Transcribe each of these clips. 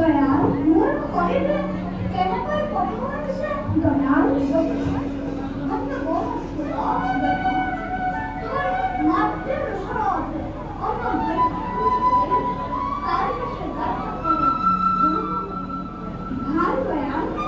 দয়াল মোৰ শৰীৰে কেনেকৈ পৰিৱৰ্তন হৈছে দয়াল মাতৃৰ ওচৰত ভাল দয়াল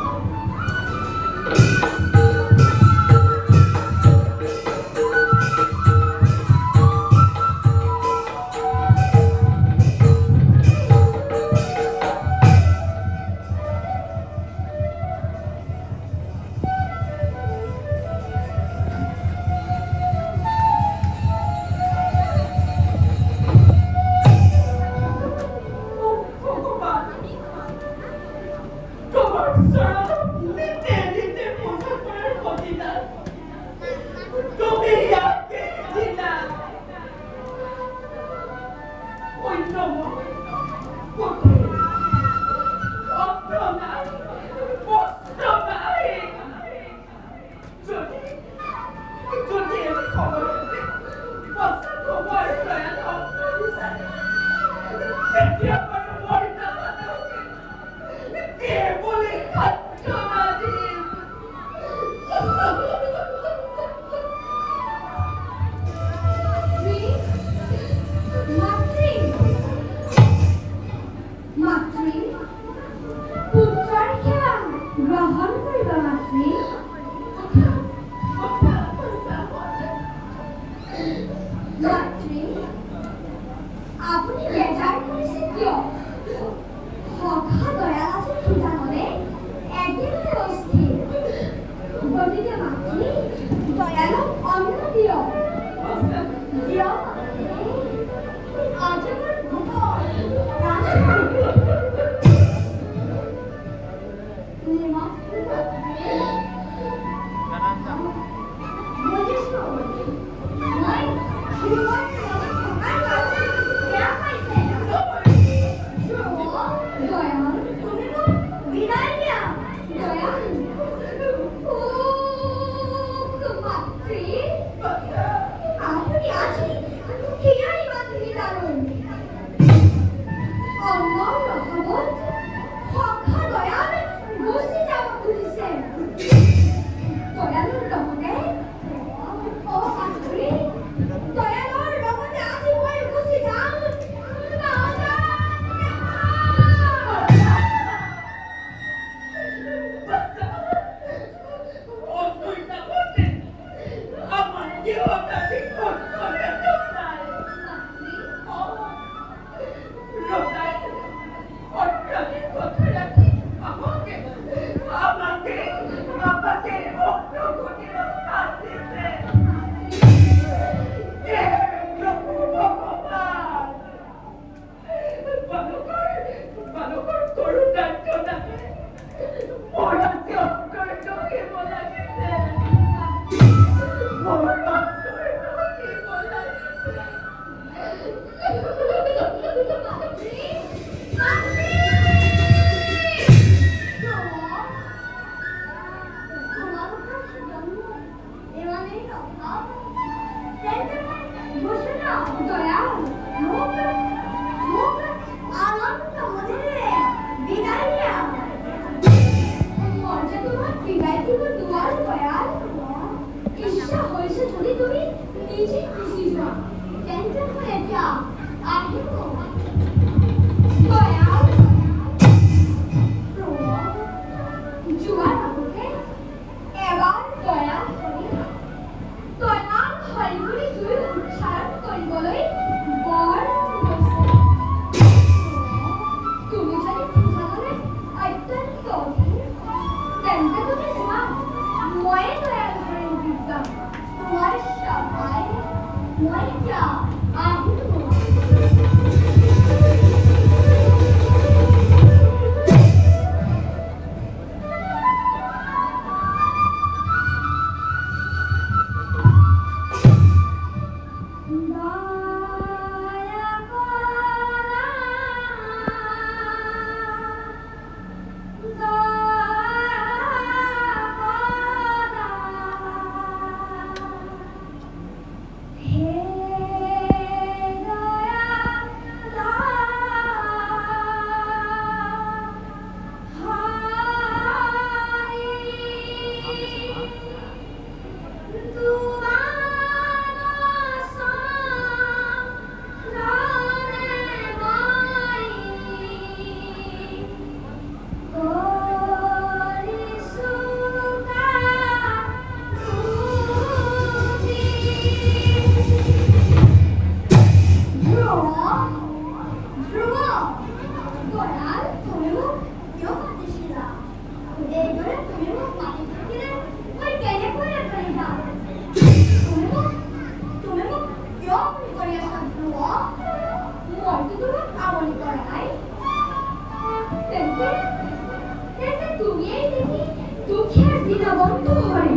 অন্তহৰি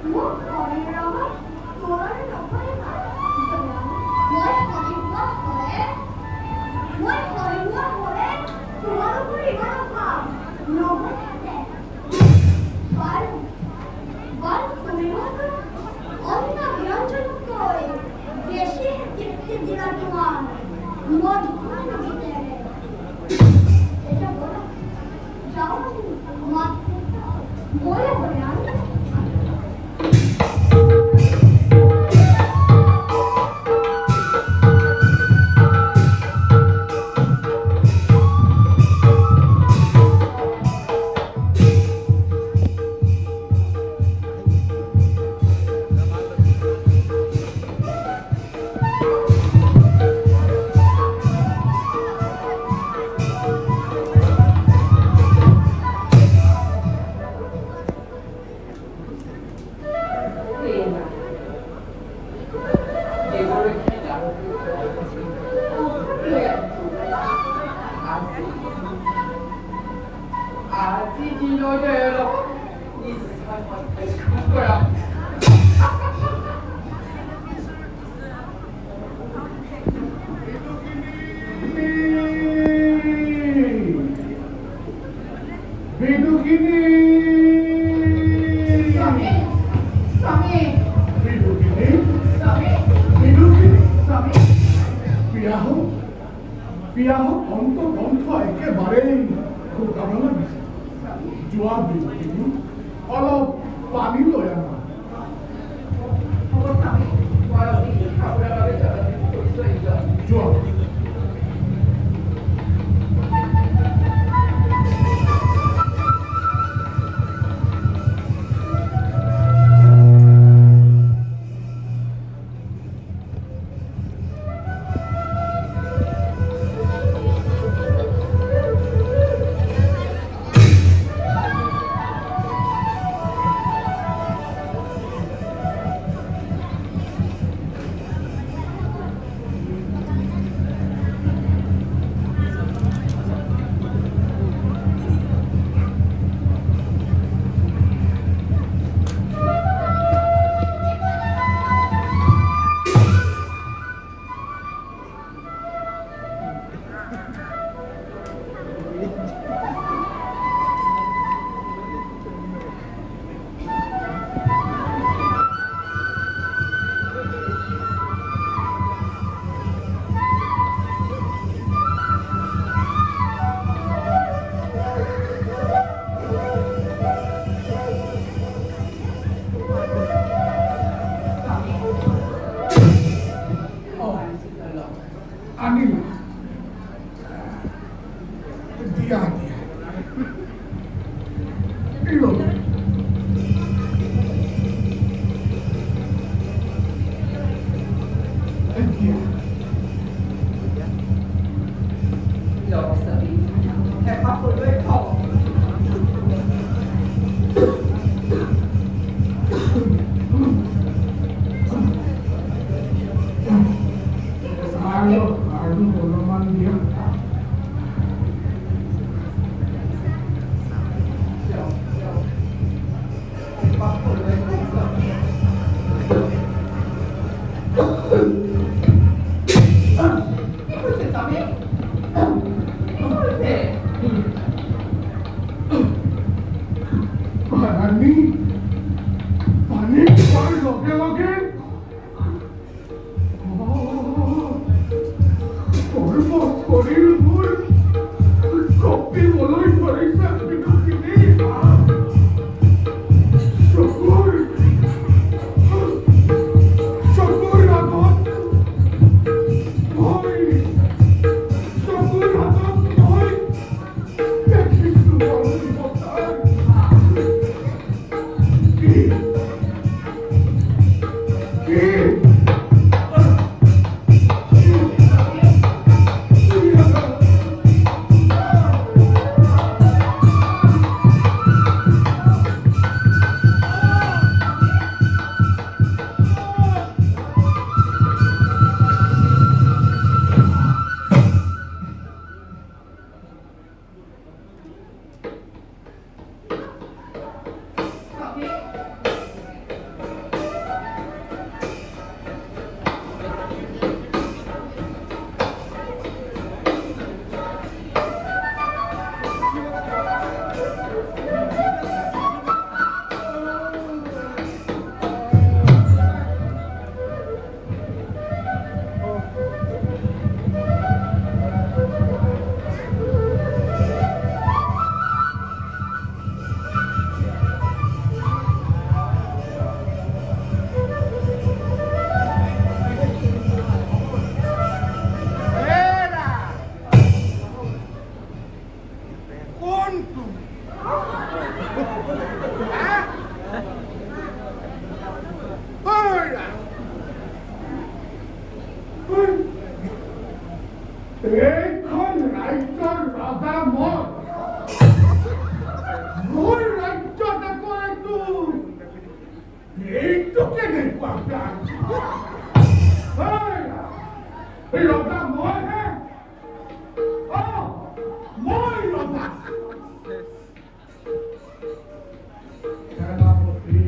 মই শৰীৰৰ তোৰে নকৰে মই শৰীৰ হলে তোমালোকৰ ইমান অভাৱ নহ'লে বাৰু তুমি মোক অন্য ব্যঞ্জনতকৈ বেছি তৃপ্তি দিলা তোমাৰ মধুৰ নদীতেৰে এটা বলো যাও বলে বলে আমি বিয়াহত অন্তৰ্গ্ৰন্থ একেবাৰেই খুব গান লাগিছে যোৱা বিধি অলপ পানী লৈ আনা যোৱা আনিলা দিয়া দিয়া আৰু অলপমান দিয়া itu. Hah? Hola. Ekon রাজ্যর রাজা মত ভুল রাজ্যটা করে তুই এইটুকে দেখবো আপনার এই রাজা মই হ্যাঁ ও মই রাজা সেনাপতি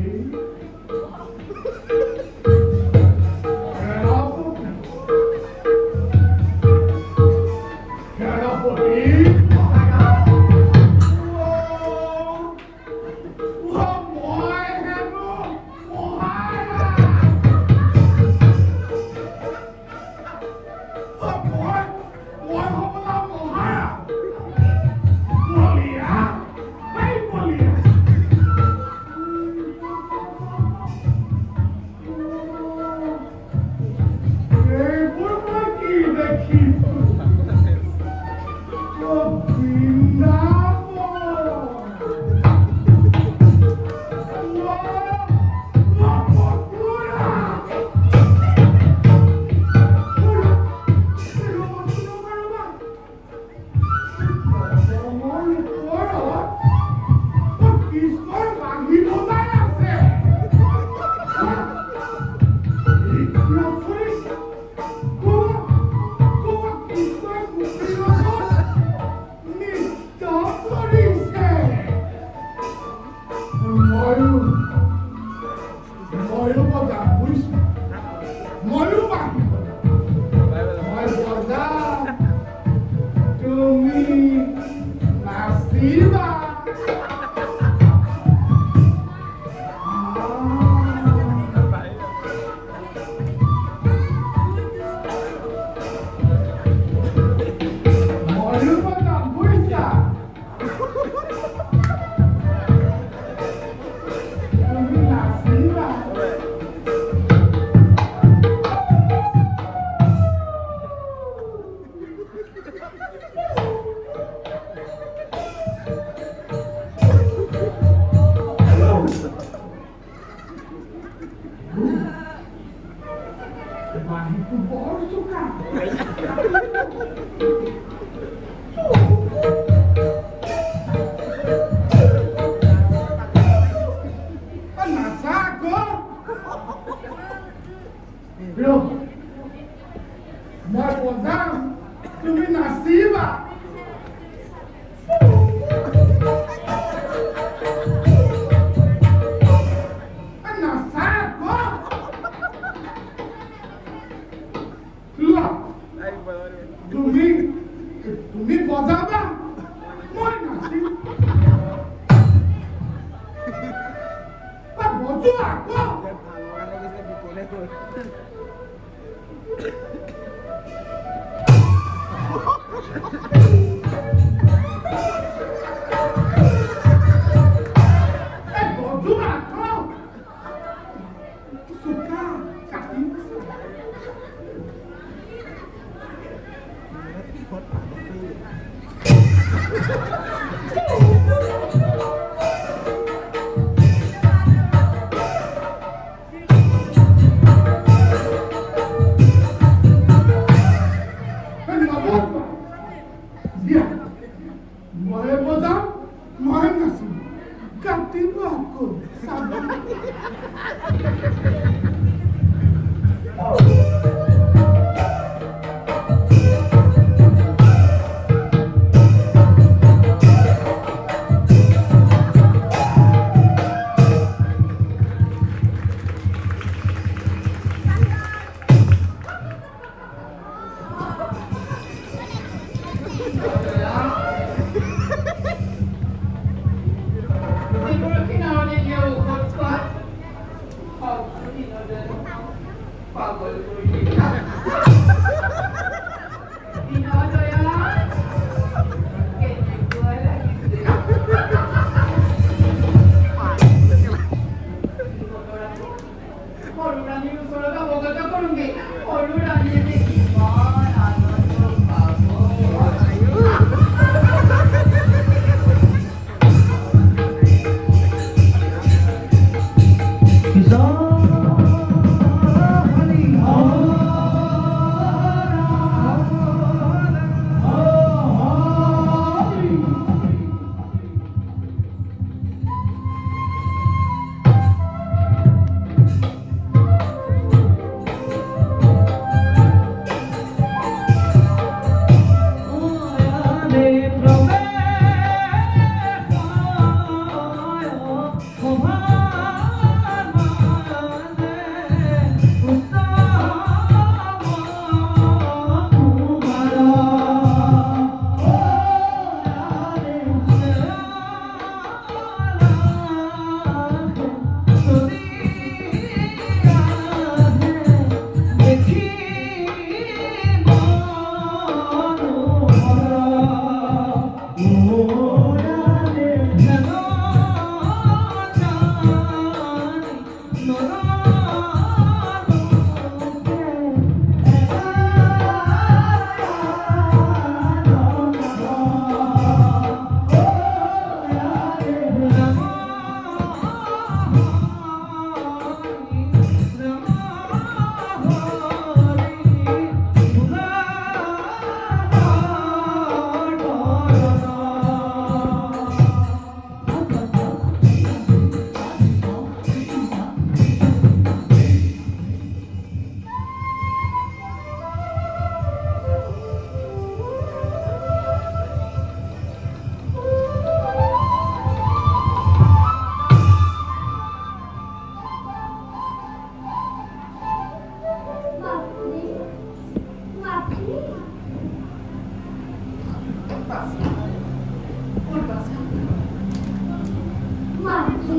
মাতৃ,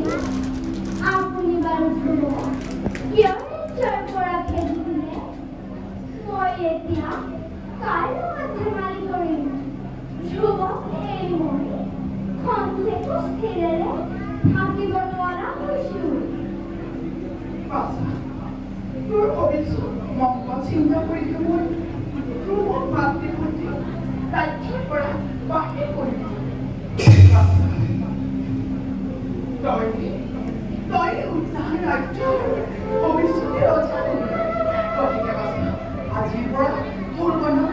আপুনি বাৰু ধ্ৰুৱ কিয় নিশ্চয়ৰ পৰা খেদি দিলে? মই এতিয়া কাৰ লগত ধেমালি কৰিম? ধ্ৰুৱক এৰি মই খন্তেকো স্থিৰেৰে থাকিব নোৱাৰা হৈছোঁ। তোৰ ভৱিষ্যত মংগল চিন্তা কৰি মই ধ্ৰুৱক মাতৃ-ভন্টী ৰাজ্যৰ পৰা বাহিৰ কৰি দিলোঁ। তই উৎসাহ ৰাজ্যৰ ভৱিষ্যতে ৰজা হবি। গতিকে বাছা, আজিৰ পৰা তোৰ মনৰ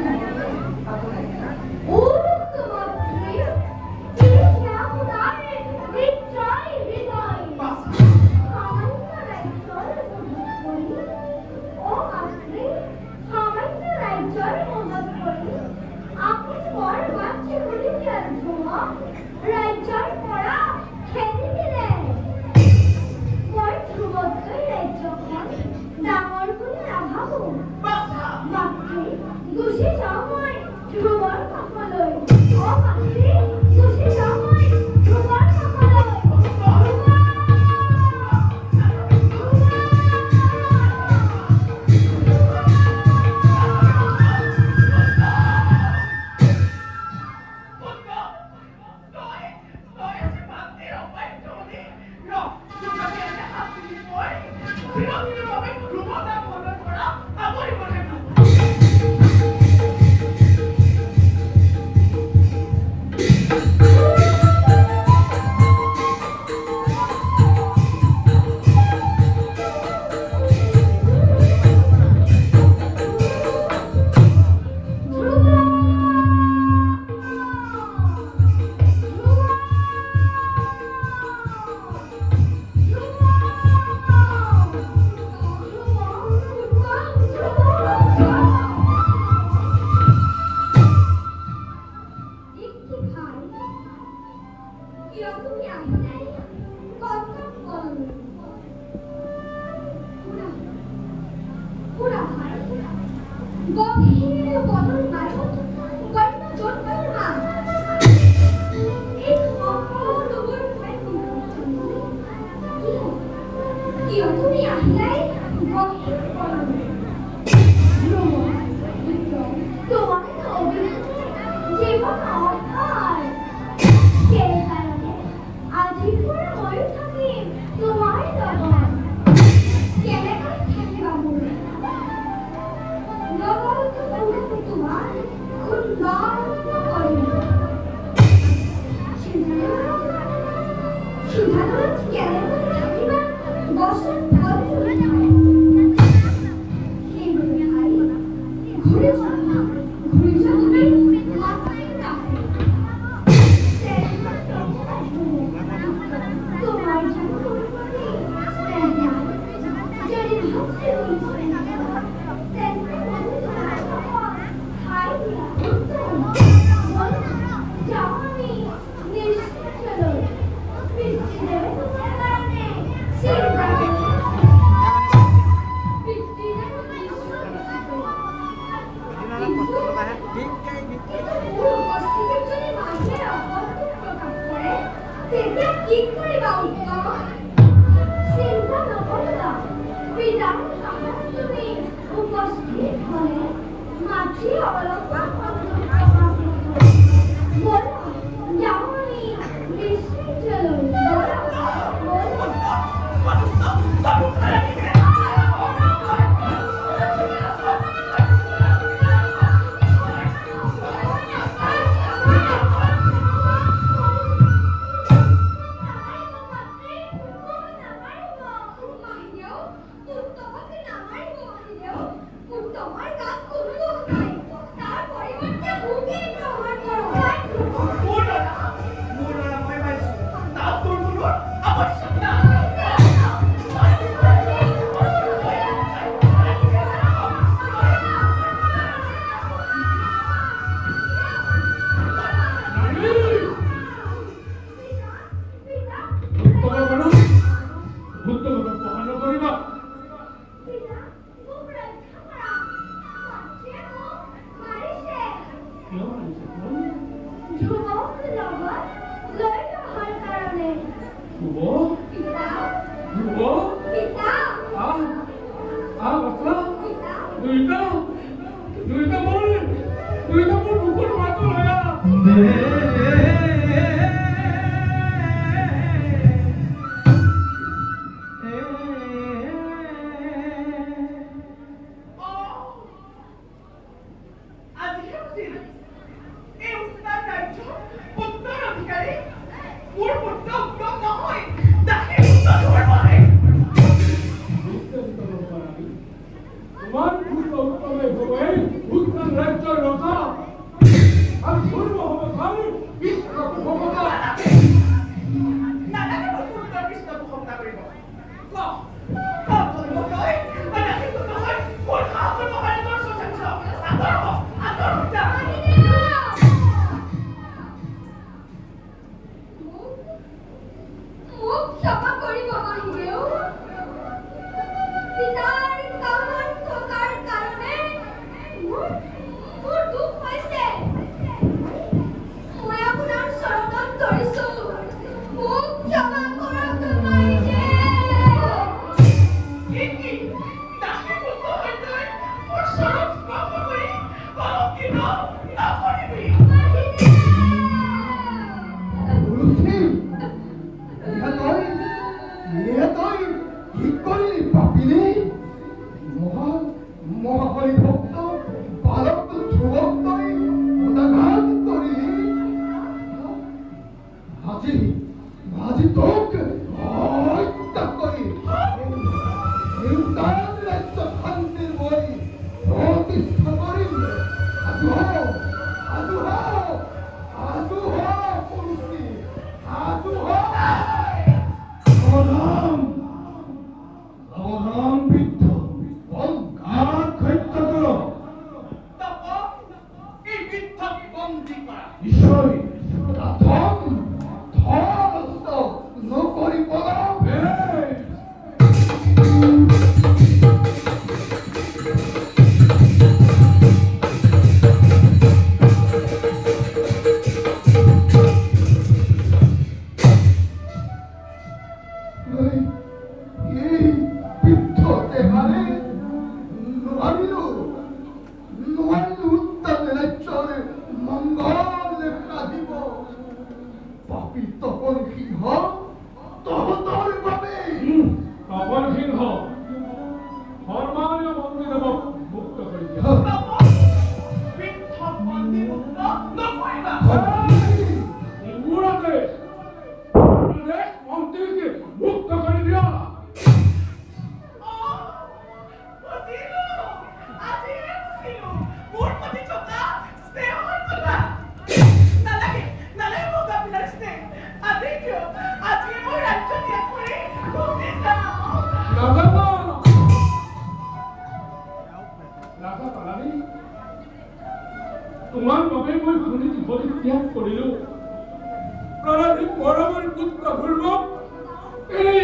আপোনাৰ ৰাজ্যৰ পৰা খেদি দিলে। মই ধ্ৰুৱতকৈ ৰাজ্যখন ডাঙৰ বুলি নাভাবোঁ। মাতৃ, গুচি যাওঁ মই ধ্ৰুৱৰ কাষলৈ। মাতৃ, গুচি যাওঁ মই ধ্ৰুৱৰ কাষলৈ। শুভ পিতা শুভ পিতা কথা দুইটা মোৰ বুকুৰ মাতো লয়া আজিহে বুজিল এই উত্তৰ ৰাজ্যৰ উত্তৰাধিকাৰী মোৰ পুত্ৰ উত্তম নহয় দাসী উত্তৰ নহয় তোমাৰ পুত্ৰ উত্তমে ভবে উত্তৰ ৰাজ্যেৰ ৰথা আৰ পূৰ্ব হবে খালি কৃষ্ণ ভগবতা নালাগে মোৰ পুত্ৰৰ কৃষ্ণক হত্যা কৰিব ধৰিব তই দাসী পুত্ৰ নহয় মোৰ সাহসৰ মহাৰাজৰ শশাংশ আদৰ মোক ক্ষমা কৰিব মাহিদেউ পিতাৰ কামত থকাৰ কাৰণে মোৰ দুখ হৈছে মই আপোনাৰ চৰণত ধৰিছো মোক ক্ষমা কৰক মাহিদেউ কি দাসী পুত্ৰ হৈ তই মোৰ চৰণ স্পৰ্শ কৰি কলংকিত নকৰিবি তুলসী ইহে তই কি কৰিলি পাপিনি মহাবলী ভক্ত বালক ধ্ৰুৱক তই পদাঘাত কৰিলি আজি তোক হত্যা কৰি ৰাজ্য শান্তিৰ মই প্ৰতিষ্ঠা কৰিম সাধু হ পুৰুষী সাধু হ সাৱধান বৃদ্ধ গাত হত্যা কৰ এই বৃদ্ধক বন্দী কৰা ঈশ্বৰী নকৰি পলাও এই বৃদ্ধ দেহাৰে নোৱাৰিলো উত্তম ৰাজ্যৰ মংগল সাধিব পাপী তপন সিংহ তহঁতৰ বাবে তপন সিংহ সন্মানীয় মন্ত্ৰীদেৱক মুক্ত কৰি দিয়া বৃদ্ধক বন্দী মুক্ত নকৰিবা মন্ত্ৰীকে মুক্ত কৰি দিয়া মোৰ প্ৰতি থকা স্নেহৰ কথা নালাগে মোক আপোনাৰ স্নেহ আজি কিয় আজি মই ৰাজ্য ত্যাগ কৰি গুচি যাওঁ তোমাৰ বাবে মই শুনি জীৱন ত্যাগ কৰিলো প্ৰাণাধিক মৰমৰ পুত্ৰ ধ্ৰুৱক এই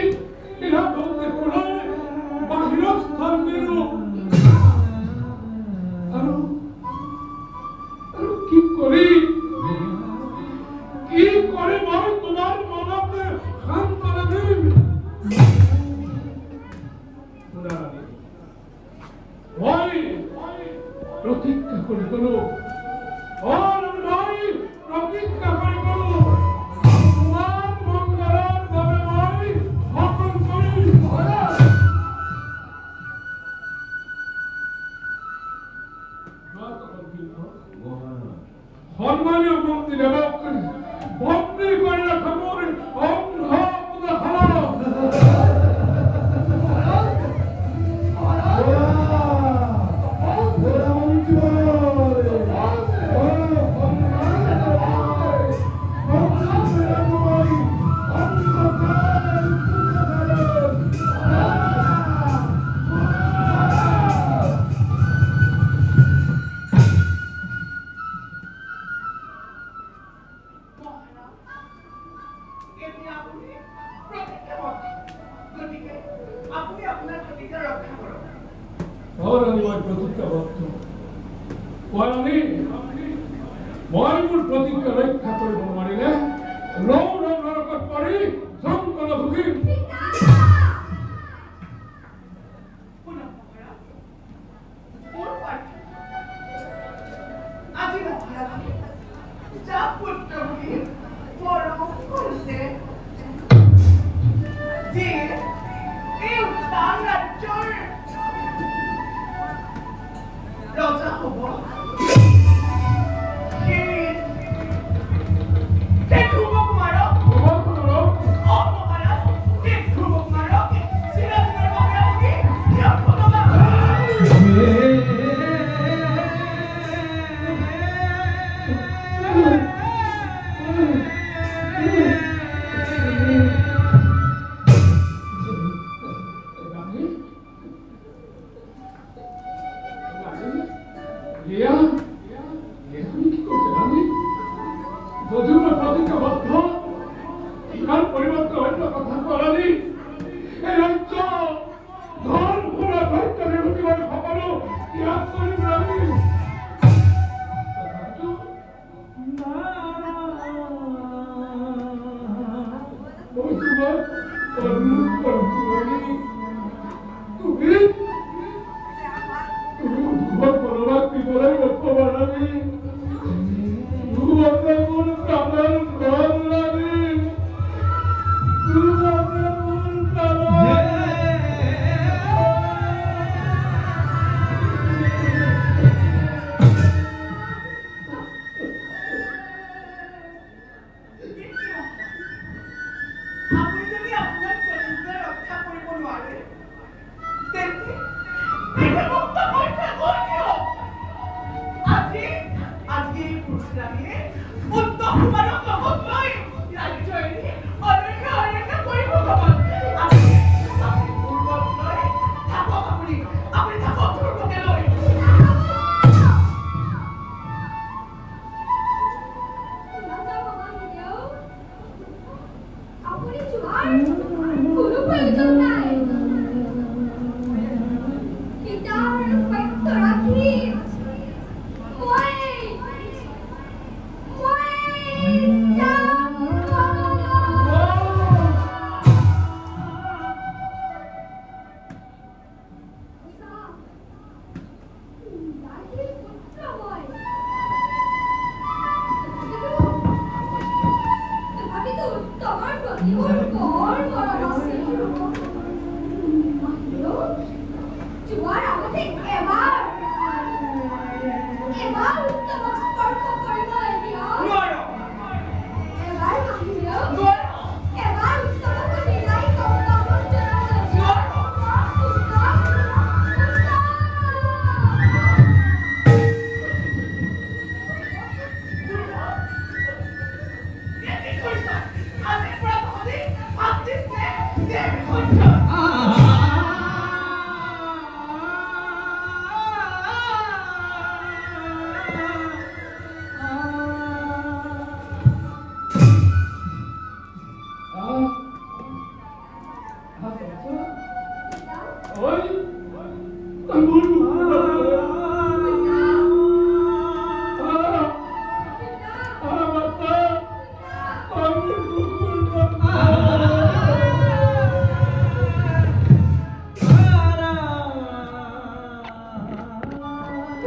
নিৰাপদে পলাই বাহিৰত স্থান দিলো আৰু কি কৰি মই তোমাৰ মনতে সান্তনা দিম মই প্ৰতিজ্ঞা কৰি গলো প্ৰতিজ্ঞা কৰি গলো তোমাৰ মংগলৰ বাবে মই সকলো কৰিম সন্মানীয় মন্ত্ৰীদেৱক বন্দী কৰি ৰখা মোৰ অন্ধ এতিয়া আপুনি প্ৰতিজ্ঞাবদ্ধ গতিকে আপুনি আপোনাৰ প্ৰতিজ্ঞা ৰক্ষা কৰক মই প্ৰতিজ্ঞাবদ্ধ মই মোৰ প্ৰতিজ্ঞা ৰক্ষা কৰিব নোৱাৰিলে নৰকত পৰি na hugin. Unang pangarap. Forward. Ating nangyari. Tapos kami. Morang kurse. Di. Iutang na chor. Rosa ko ba? Shirin. Kay Kubo Kumaro. Kumar ko na lang. Opo ka na. Kay Kubo Kumaro. Sila na mag-auli. Yan ko na ba? আপুনি যদি আপোনাৰ প্ৰতিজ্ঞা ৰক্ষা কৰিব নোৱাৰে, তেন্তে বিভক্ত হৈ থাকক কিয়? আজি এই পুৰুষৰাণীয়ে উত্তম সমানক লগত লৈ ৰাজ্য এৰি অৰণ্য কৰিব ভগৱান। আপুনি পূৰ্বক লৈ থাকক আপুনি থাকক পূৰ্বকে লৈ। আপুনি যোৱাৰ কোনো প্ৰয়োজন নাই। কিতাপ আৰু সত্য ৰাখি মই যাম। দাসীৰ পুত্ৰ মই। তথাপিতো তোমাৰ প্ৰতি মোৰ বৰ মৰম আছিল। যোৱাৰ আগতে এবাৰ উত্তমক স্পৰ্শ কৰিব এতিয়া। নোৱাৰো এবাৰ নাহিলেও নোৱাৰো এবাৰ উত্তমক বিদায় সম্পাদন জনাবলৈ নোৱাৰো।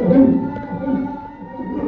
Oh,